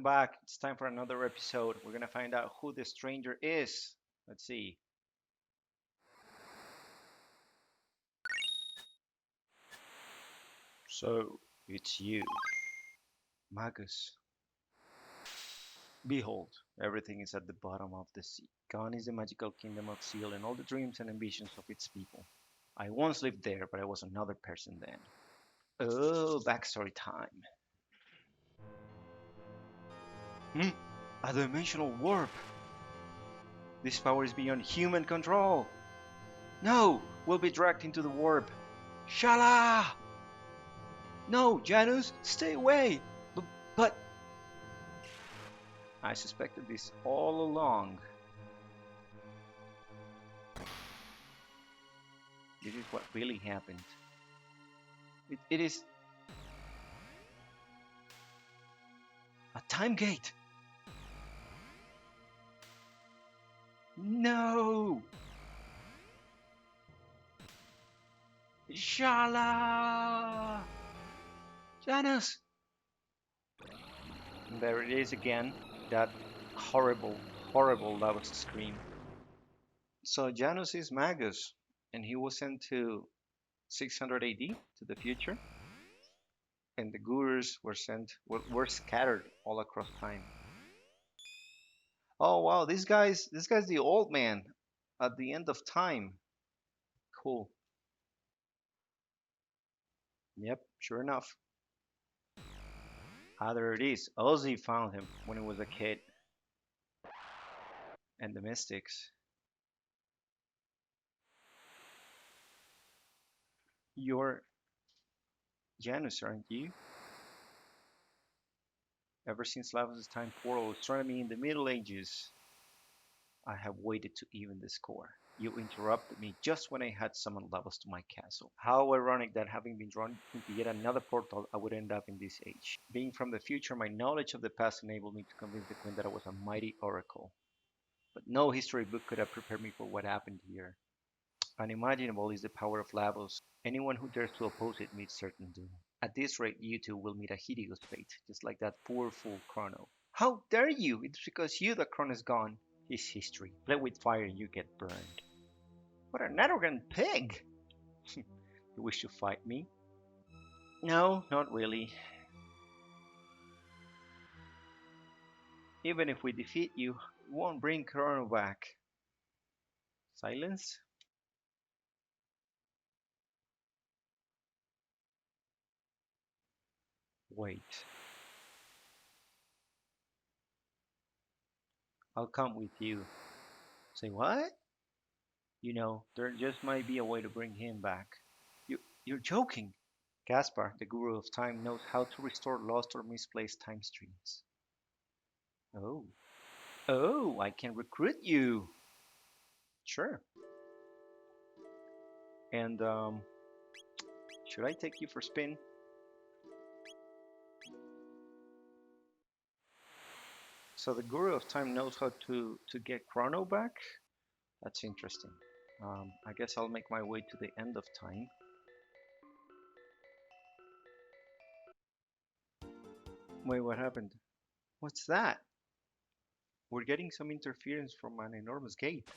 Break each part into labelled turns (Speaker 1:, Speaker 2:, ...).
Speaker 1: welcome back. It's time for another episode. We're gonna find out who the stranger is. Let's see. So, it's you, Magus. Behold, everything is at the bottom of the sea. Gone is the magical kingdom of Seal and all the dreams and ambitions of its people. I once lived there, but I was another person then. Oh, backstory time. Hmm? A dimensional warp! This power is beyond human control! No! We'll be dragged into the warp! Shala! No, Janus, stay away! But I suspected this all along. This is what really happened. It is a time gate! No! Shala! Janus! And there it is again, that horrible, horrible lava scream. So Janus is Magus, and he was sent to 600 AD, to the future, and the gurus were scattered all across time. Oh wow, this guy's the old man at the end of time. Cool. Yep, sure enough. Ah, there it is. Ozzy found him when he was a kid, and the Mystics. You're Janus, aren't you? Ever since Lavos' time portal astronomy in the Middle Ages, I have waited to even the score. You interrupted me just when I had summoned Lavos to my castle. How ironic that having been drawn into yet another portal, I would end up in this age. Being from the future, my knowledge of the past enabled me to convince the Queen that I was a mighty oracle. But no history book could have prepared me for what happened here. Unimaginable is the power of Lavos. Anyone who dares to oppose it meets certain doom. At this rate, you two will meet a hideous fate, just like that poor fool Chrono. How dare you! It's because you that Chrono is gone. His history. Play with fire and you get burned. What an arrogant pig! You wish to fight me? No, not really. Even if we defeat you, it won't bring Chrono back. Silence? Wait. I'll come with you. Say what? You know, there just might be a way to bring him back. You're joking. Gaspar, the guru of time, knows how to restore lost or misplaced time streams. Oh. Oh, I can recruit you. Sure. And should I take you for a spin? So the guru of time knows how to get Chrono back? That's interesting. I guess I'll make my way to the end of time. Wait, what happened? What's that? We're getting some interference from an enormous gate.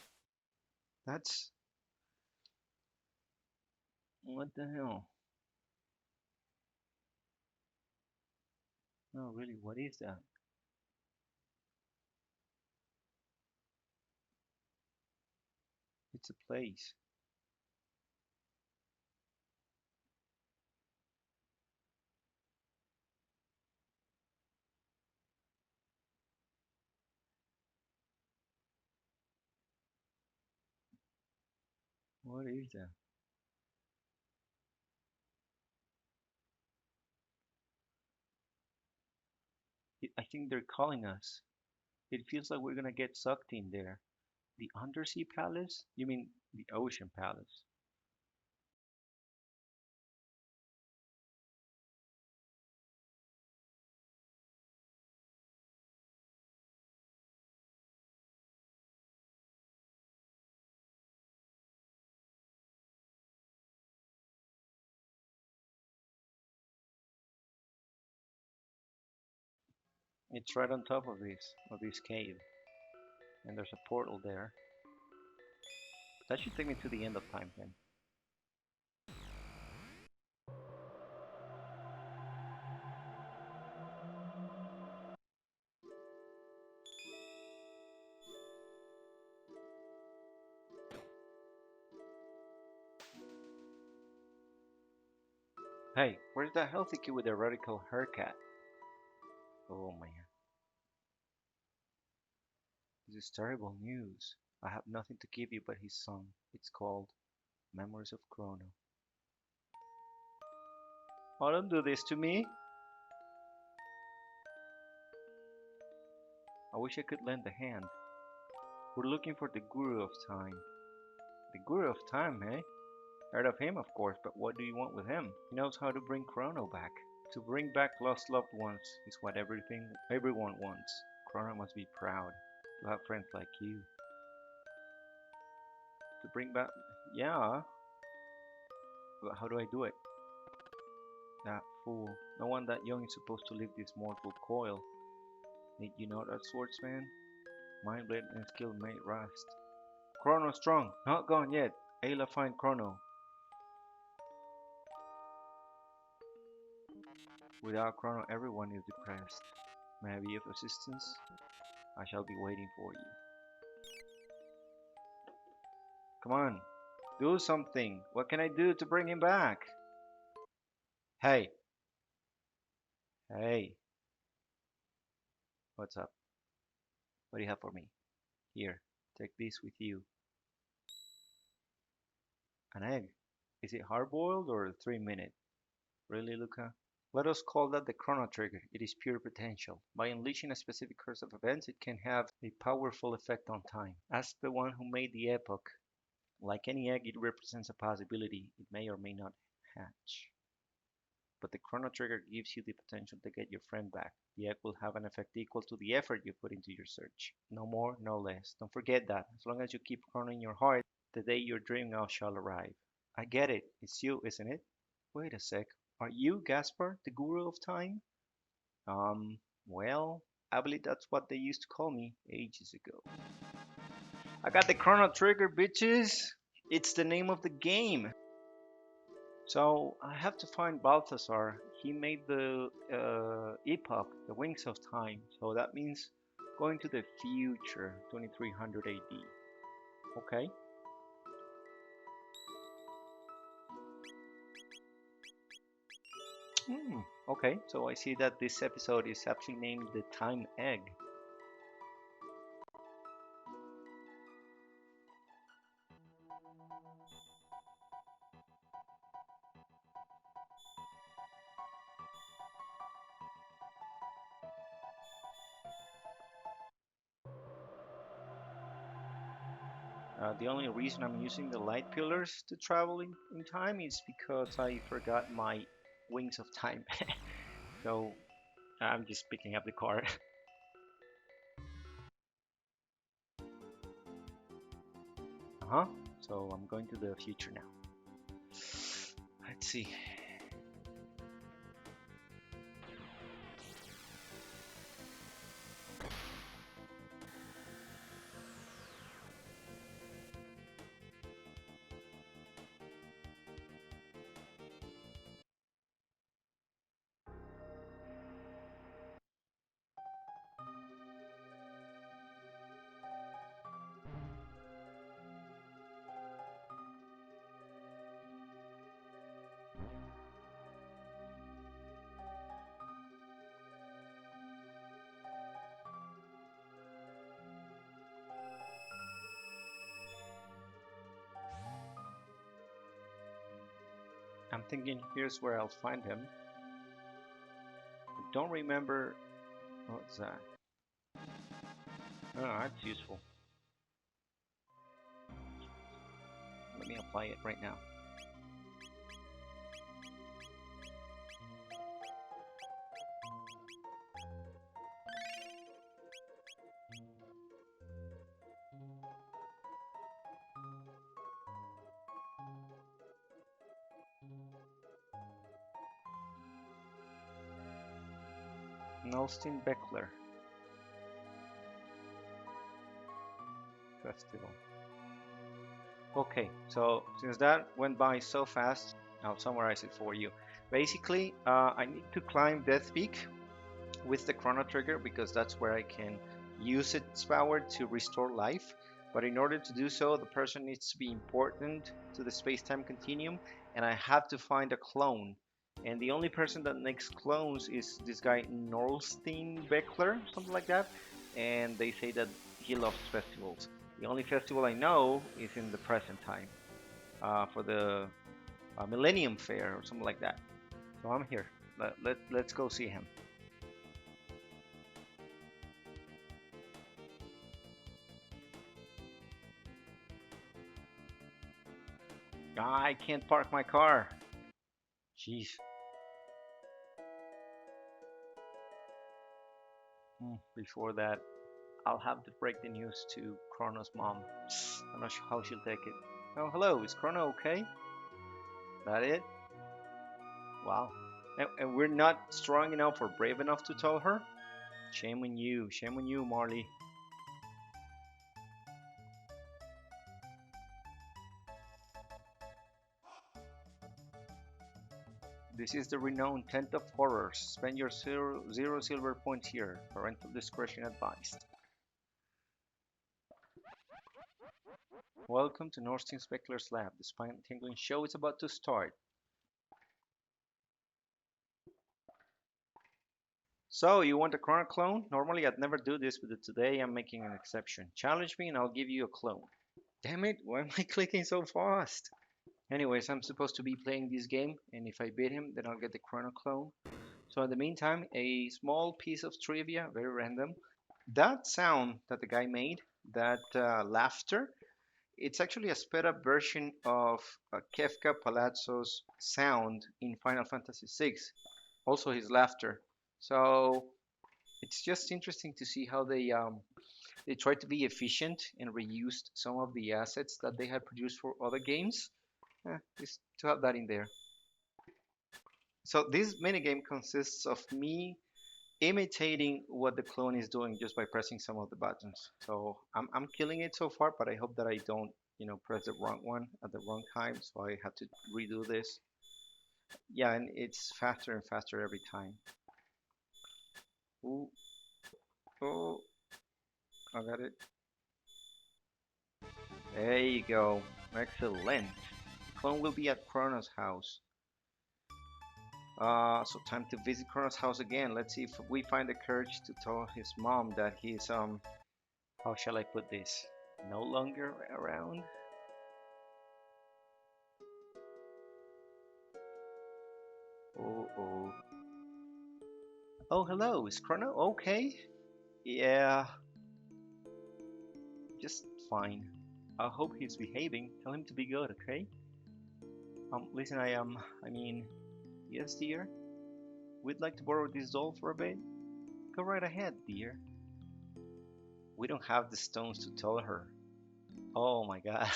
Speaker 1: That's... What the hell? No, really, what is that? It's a place. What is that? I think they're calling us. It feels like we're gonna get sucked in there. The undersea palace? You mean the ocean palace? It's right on top of this cave, and there's a portal there. That should take me to the end of time then. Hey, where's that healthy kid with the radical haircut? Oh man, this is terrible news. I have nothing to give you but his song. It's called Memories of Chrono. Oh, don't do this to me. I wish I could lend a hand. We're looking for the Guru of Time. The Guru of Time, eh? Heard of him, of course, but what do you want with him? He knows how to bring Chrono back. To bring back lost loved ones is what everyone wants. Chrono must be proud to have friends like you. To bring back, yeah, but how do I do it? That fool. No one that young is supposed to leave this mortal coil. Need you know that, swordsman? Mind blade and skill may rust. Chrono strong, not gone yet. Ayla find Chrono. Without Chrono, everyone is depressed. May I be of assistance? I shall be waiting for you. Come on, do something. What can I do to bring him back? Hey, hey, what's up? What do you have for me? Here, take this with you. An egg. Is it hard boiled or 3 minute? Really, Luca? Let us call that the Chrono Trigger. It is pure potential. By unleashing a specific course of events, it can have a powerful effect on time. Ask the one who made the epoch. Like any egg, it represents a possibility. It may or may not hatch. But the Chrono Trigger gives you the potential to get your friend back. The egg will have an effect equal to the effort you put into your search. No more, no less. Don't forget that. As long as you keep Chrono in your heart, the day you're dreaming of shall arrive. I get it. It's you, isn't it? Wait a sec. Are you Gaspar, the guru of time? Well, I believe that's what they used to call me ages ago. I got the Chrono Trigger, bitches! It's the name of the game! So I have to find Balthazar. He made the epoch, the Wings of Time. So that means going to the future, 2300 AD. Okay. Hmm. Okay, so I see that this episode is actually named the Time Egg. The only reason I'm using the light pillars to travel in time is because I forgot my Wings of Time. So I'm just picking up the car. Uh-huh. So I'm going to the future now. Let's see. I'm thinking here's where I'll find him. I don't remember. What's that? Oh, that's useful. Let me apply it right now. Nelstin Beckler. Festival. Okay, so since that went by so fast, I'll summarize it for you. Basically, I need to climb Death Peak with the Chrono Trigger because that's where I can use its power to restore life. But in order to do so, the person needs to be important to the space-time continuum, and I have to find a clone. And the only person that makes clones is this guy Norlstein Beckler, something like that. And they say that he loves festivals. The only festival I know is in the present time, for the Millennium Fair or something like that. So I'm here. Let's go see him. I can't park my car. Jeez. Before that, I'll have to break the news to Chrono's mom. I'm not sure how she'll take it. Oh, hello. Is Chrono okay? That it? Wow. And we're not strong enough or brave enough to tell her? Shame on you. Shame on you, Marley. This is the renowned Tent of Horrors. Spend your zero silver points here. Parental discretion advised. Welcome to Norstein Speckler's lab. The spine-tingling show is about to start. So, you want a Chrono clone? Normally I'd never do this, but today I'm making an exception. Challenge me and I'll give you a clone. Damn it, why am I clicking so fast? Anyways, I'm supposed to be playing this game, and if I beat him, then I'll get the Chrono clone. So in the meantime, a small piece of trivia, very random. That sound that the guy made, that laughter, it's actually a sped up version of Kefka Palazzo's sound in Final Fantasy VI, also his laughter. So it's just interesting to see how they tried to be efficient and reused some of the assets that they had produced for other games. Just to have that in there. So this minigame consists of me imitating what the clone is doing just by pressing some of the buttons. So I'm killing it so far, but I hope that I don't, press the wrong one at the wrong time. So I have to redo this. Yeah, and it's faster and faster every time. Ooh, oh, I got it. There you go. Excellent. Clone will be at Chrono's house. So time to visit Chrono's house again. Let's see if we find the courage to tell his mom that he's how shall I put this? No longer around. Oh oh. Oh hello, is Chrono okay? Yeah, just fine. I hope he's behaving. Tell him to be good, okay? Listen, I mean, yes, dear. We'd like to borrow this doll for a bit. Go right ahead, dear. We don't have the stones to tell her. Oh my god.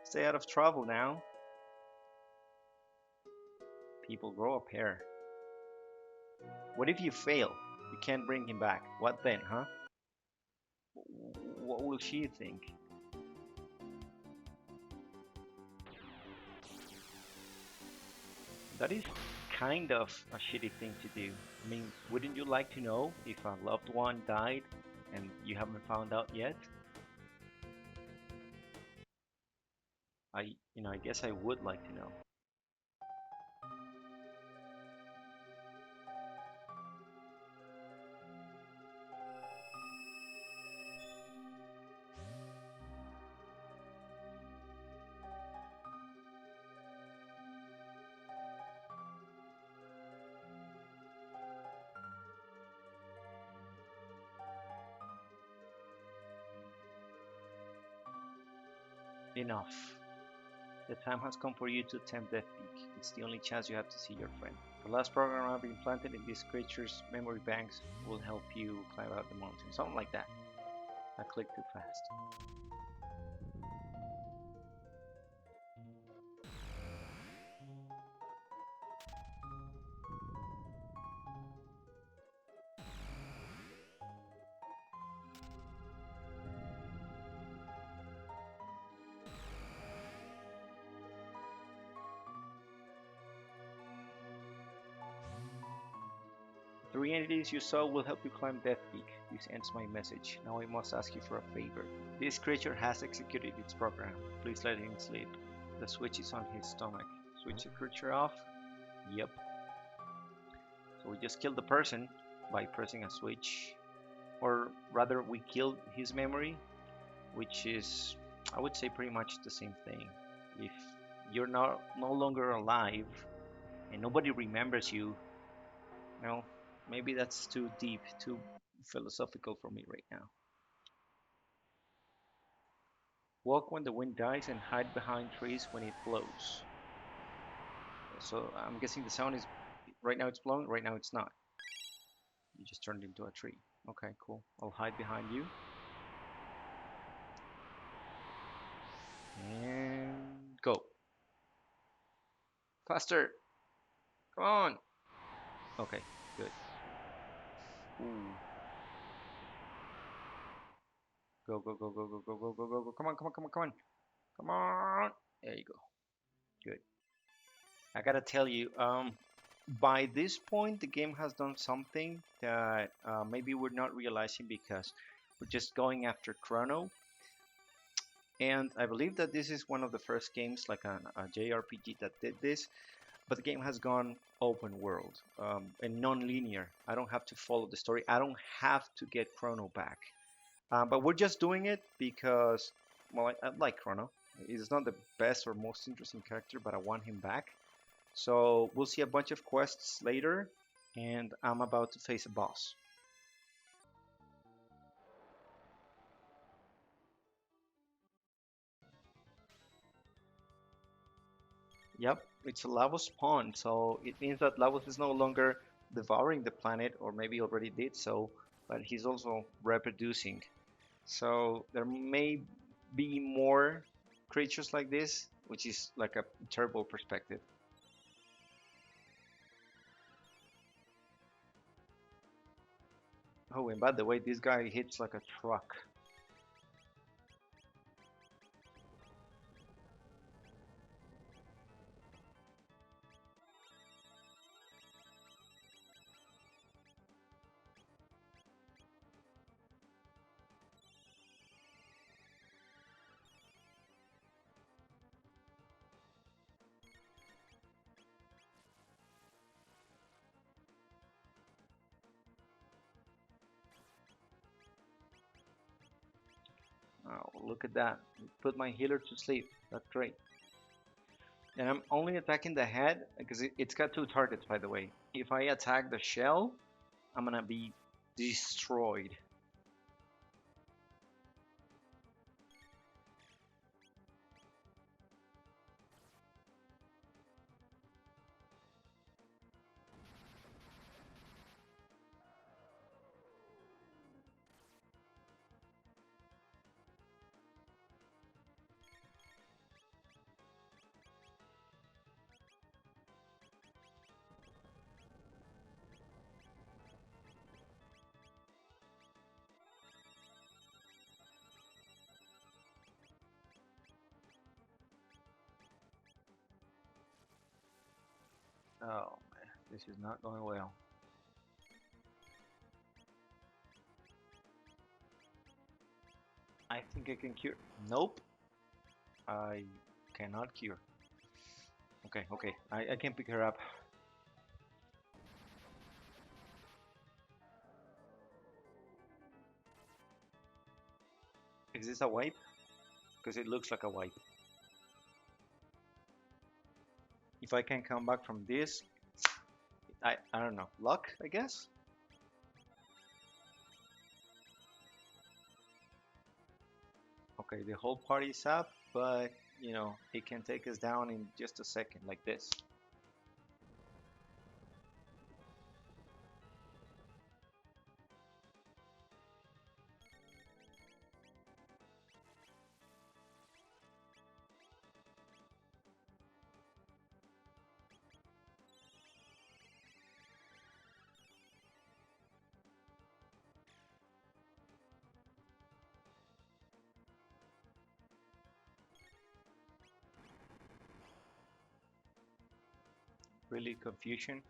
Speaker 1: Stay out of trouble now. People grow up here. What if you fail? You can't bring him back. What then, huh? What will she think? That is kind of a shitty thing to do. I mean, wouldn't you like to know if a loved one died and you haven't found out yet? I guess I would like to know. Enough. The time has come for you to attempt Death Peak. It's the only chance you have to see your friend. The last program I've implanted in these creatures' memory banks will help you climb out the mountain. Something like that. I clicked too fast. Three entities you saw will help you climb Death Peak. This ends my message. Now I must ask you for a favor. This creature has executed its program. Please let him sleep. The switch is on his stomach. Switch the creature off. Yep. So we just killed the person by pressing a switch. Or rather, we killed his memory, which is, I would say, pretty much the same thing. If you're no longer alive and nobody remembers you, well, maybe that's too deep, too philosophical for me right now. Walk when the wind dies and hide behind trees when it blows. So I'm guessing the sound is, right now it's blowing, right now it's not. You just turned into a tree. Okay, cool. I'll hide behind you. And go. Faster. Come on. Okay, good. Ooh. Go, go, go, go, go, go, go, go, go, go. Come on, come on, come on, come on. Come on. There you go. Good. I gotta tell you, by this point, the game has done something that maybe we're not realizing because we're just going after Chrono. And I believe that this is one of the first games, like a JRPG, that did this. But the game has gone open world and non-linear. I don't have to follow the story. I don't have to get Chrono back. But we're just doing it because, well, I like Chrono. He's not the best or most interesting character, but I want him back. So we'll see a bunch of quests later, and I'm about to face a boss. Yep, it's a lava spawn, so it means that Lavos is no longer devouring the planet, or maybe already did so, but he's also reproducing. So there may be more creatures like this, which is like a terrible perspective. Oh, and by the way, this guy hits like a truck. Oh, look at that. Put my healer to sleep. That's great. And I'm only attacking the head because it's got two targets, by the way. If I attack the shell, I'm gonna be destroyed. Oh man, this is not going well. I think I can cure. Nope, I cannot cure. Okay, okay, I can pick her up. Is this a wipe? Because it looks like a wipe. If I can come back from this, I don't know. Luck, I guess? Okay, the whole party's up, but you know, it can take us down in just a second, like this. Really confusion.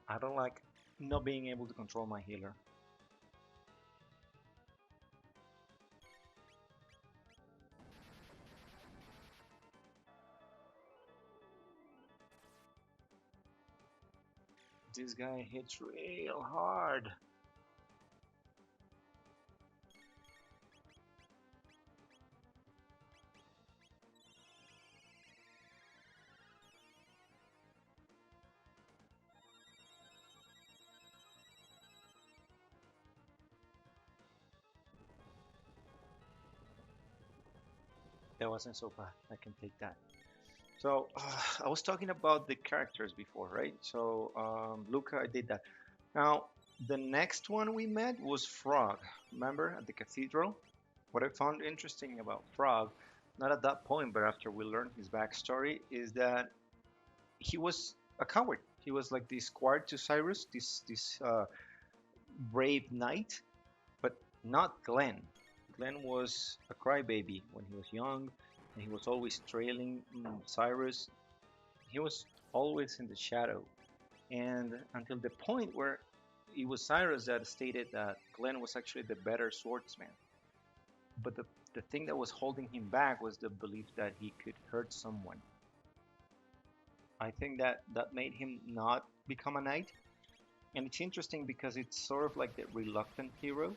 Speaker 1: I don't like. not being able to control my healer. This guy hits real hard. That wasn't so bad. I can take that. So I was talking about the characters before, right? So Luca, I did that. Now the next one we met was Frog. Remember at the cathedral? What I found interesting about Frog, not at that point, but after we learned his backstory, is that he was a coward. He was like this squire to Cyrus, this brave knight, but not Glenn. Glenn was a crybaby when he was young, and he was always trailing Cyrus. He was always in the shadow, and until the point where it was Cyrus that stated that Glenn was actually the better swordsman. But the thing that was holding him back was the belief that he could hurt someone. I think that that made him not become a knight. And it's interesting because it's sort of like the reluctant hero.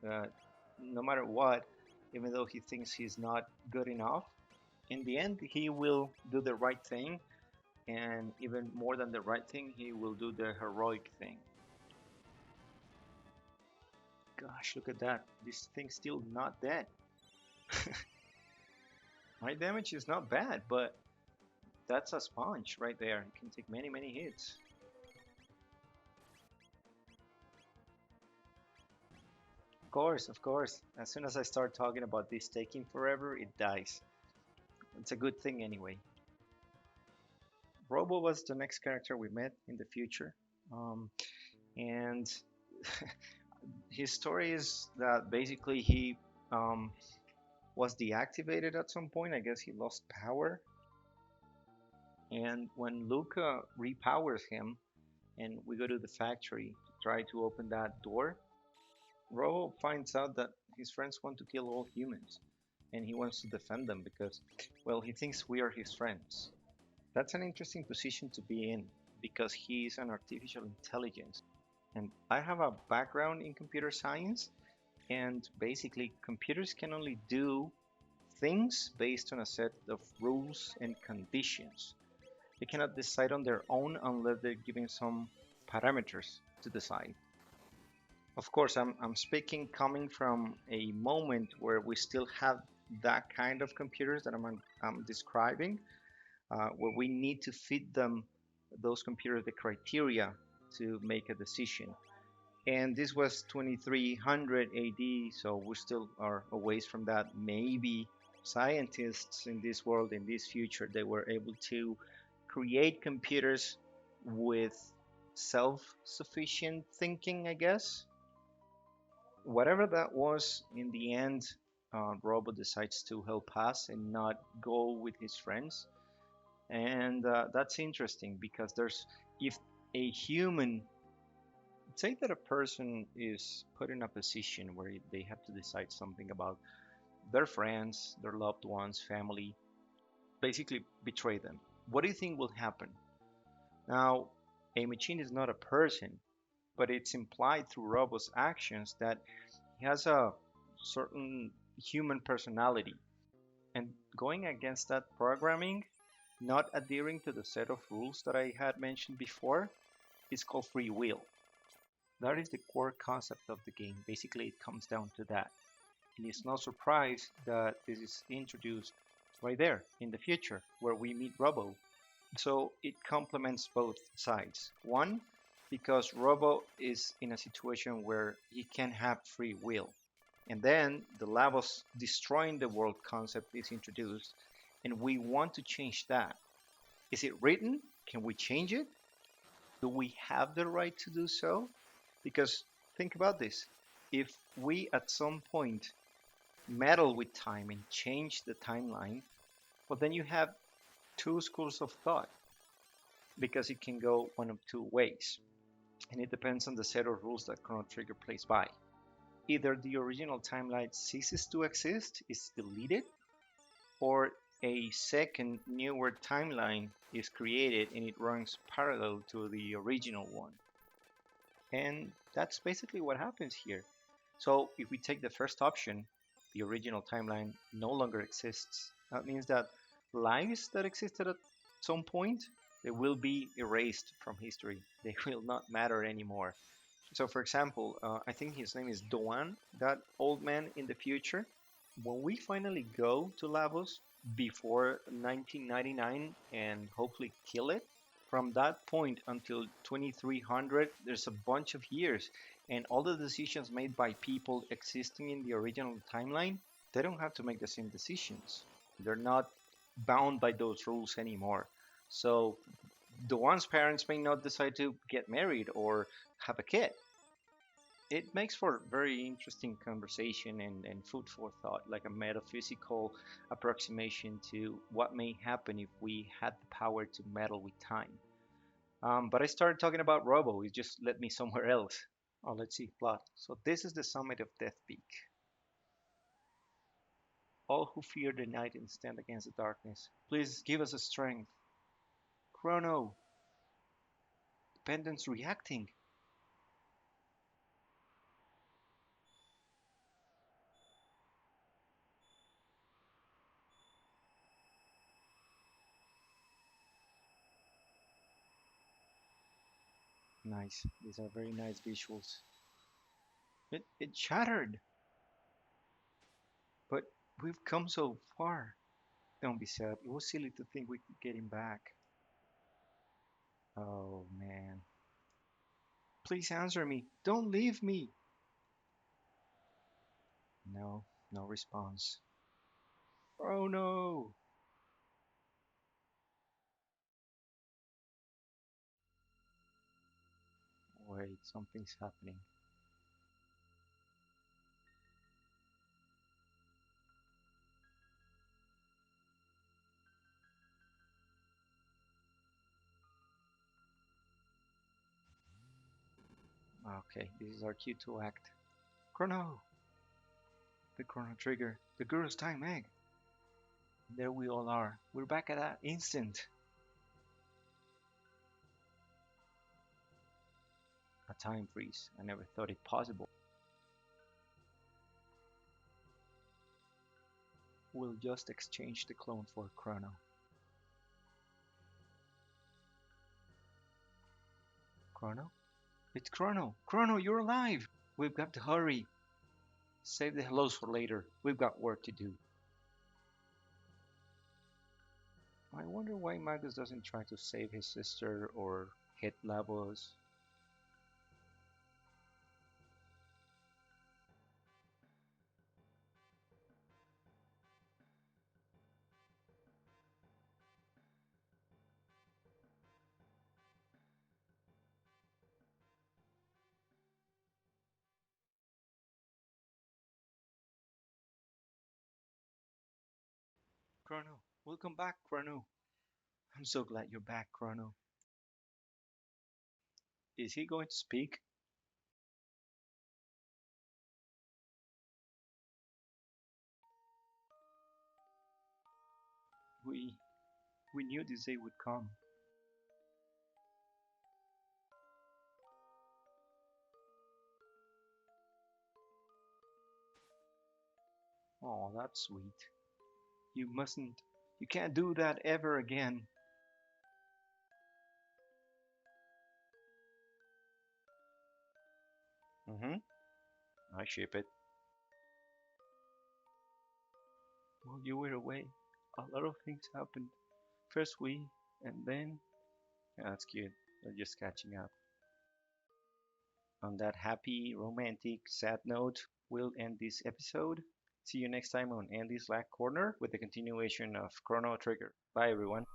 Speaker 1: No matter what, even though he thinks he's not good enough, in the end, he will do the right thing. And even more than the right thing, he will do the heroic thing. Gosh, look at that. This thing's still not dead. My damage is not bad, but that's a sponge right there. It can take many, many hits. Of course, of course. As soon as I start talking about this taking forever, it dies. It's a good thing anyway. Robo was the next character we met in the future. And his story is that basically he was deactivated at some point. I guess he lost power. And when Luca repowers him and we go to the factory to try to open that door, Robo finds out that his friends want to kill all humans. And he wants to defend them because, well, he thinks we are his friends. That's an interesting position to be in because he is an artificial intelligence. And I have a background in computer science, and basically, computers can only do things based on a set of rules and conditions. They cannot decide on their own unless they're given some parameters to decide. Of course, I'm speaking coming from a moment where we still have that kind of computers that I'm describing, where we need to feed them, those computers, the criteria to make a decision. And this was 2300 AD, so we still are a ways from that. Maybe scientists in this world, in this future, they were able to create computers with self-sufficient thinking, I guess. Whatever that was, in the end, Robo decides to help us and not go with his friends. And that's interesting because there's, if a human, say that a person is put in a position where they have to decide something about their friends, their loved ones, family, basically betray them. What do you think will happen? Now, a machine is not a person, but it's implied through Robo's actions that he has a certain human personality. And going against that programming, not adhering to the set of rules that I had mentioned before, is called free will. That is the core concept of the game. Basically, it comes down to that. And it's no surprise that this is introduced right there in the future where we meet Robo. So it complements both sides. One, because Robo is in a situation where he can have free will. And then the Lavos destroying the world concept is introduced, and we want to change that. Is it written? Can we change it? Do we have the right to do so? Because think about this. If we at some point meddle with time and change the timeline, well, then you have two schools of thought because it can go one of two ways. and it depends on the set of rules that Chrono Trigger plays by. Either the original timeline ceases to exist, is deleted, or a second, newer timeline is created and it runs parallel to the original one. And that's basically what happens here. So if we take the first option, the original timeline no longer exists. That means that lives that existed at some point, they will be erased from history. They will not matter anymore. So, for example, I think his name is Doan, that old man in the future. When we finally go to Lavos before 1999 and hopefully kill it, from that point until 2300, there's a bunch of years, and all the decisions made by people existing in the original timeline, they don't have to make the same decisions. They're not bound by those rules anymore. So, the one's parents may not decide to get married or have a kid. It makes for very interesting conversation and food for thought, like a metaphysical approximation to what may happen if we had the power to meddle with time. But I started talking about Robo. It just led me somewhere else. Oh, let's see, plot. So this is the summit of Death Peak. All who fear the night and stand against the darkness, please give us a strength. Chrono, dependence reacting. Nice. These are very nice visuals. It shattered, but we've come so far. Don't be sad. It was silly to think we could get him back. Oh man. Please answer me. Don't leave me. No, no response. Oh no. Wait, something's happening. Okay, this is our cue to act. Chrono! The Chrono Trigger. The Guru's time egg. There we all are. We're back at that instant. A time freeze. I never thought it possible. We'll just exchange the clone for Chrono. Chrono? It's Chrono! Chrono, you're alive! We've got to hurry. Save the hellos for later. We've got work to do. I wonder why Magus doesn't try to save his sister or hit Lavos. Chrono, welcome back, Chrono. I'm so glad you're back, Chrono. Is he going to speak? We we knew this day would come. Oh, that's sweet. You mustn't. You can't do that ever again. Mm-hmm. I ship it. While you were away, a lot of things happened. First we, and then. Yeah, that's cute. They're just catching up. On that happy, romantic, sad note, we'll end this episode. See you next time on Andy's Lack Corner with the continuation of Chrono Trigger. Bye, everyone.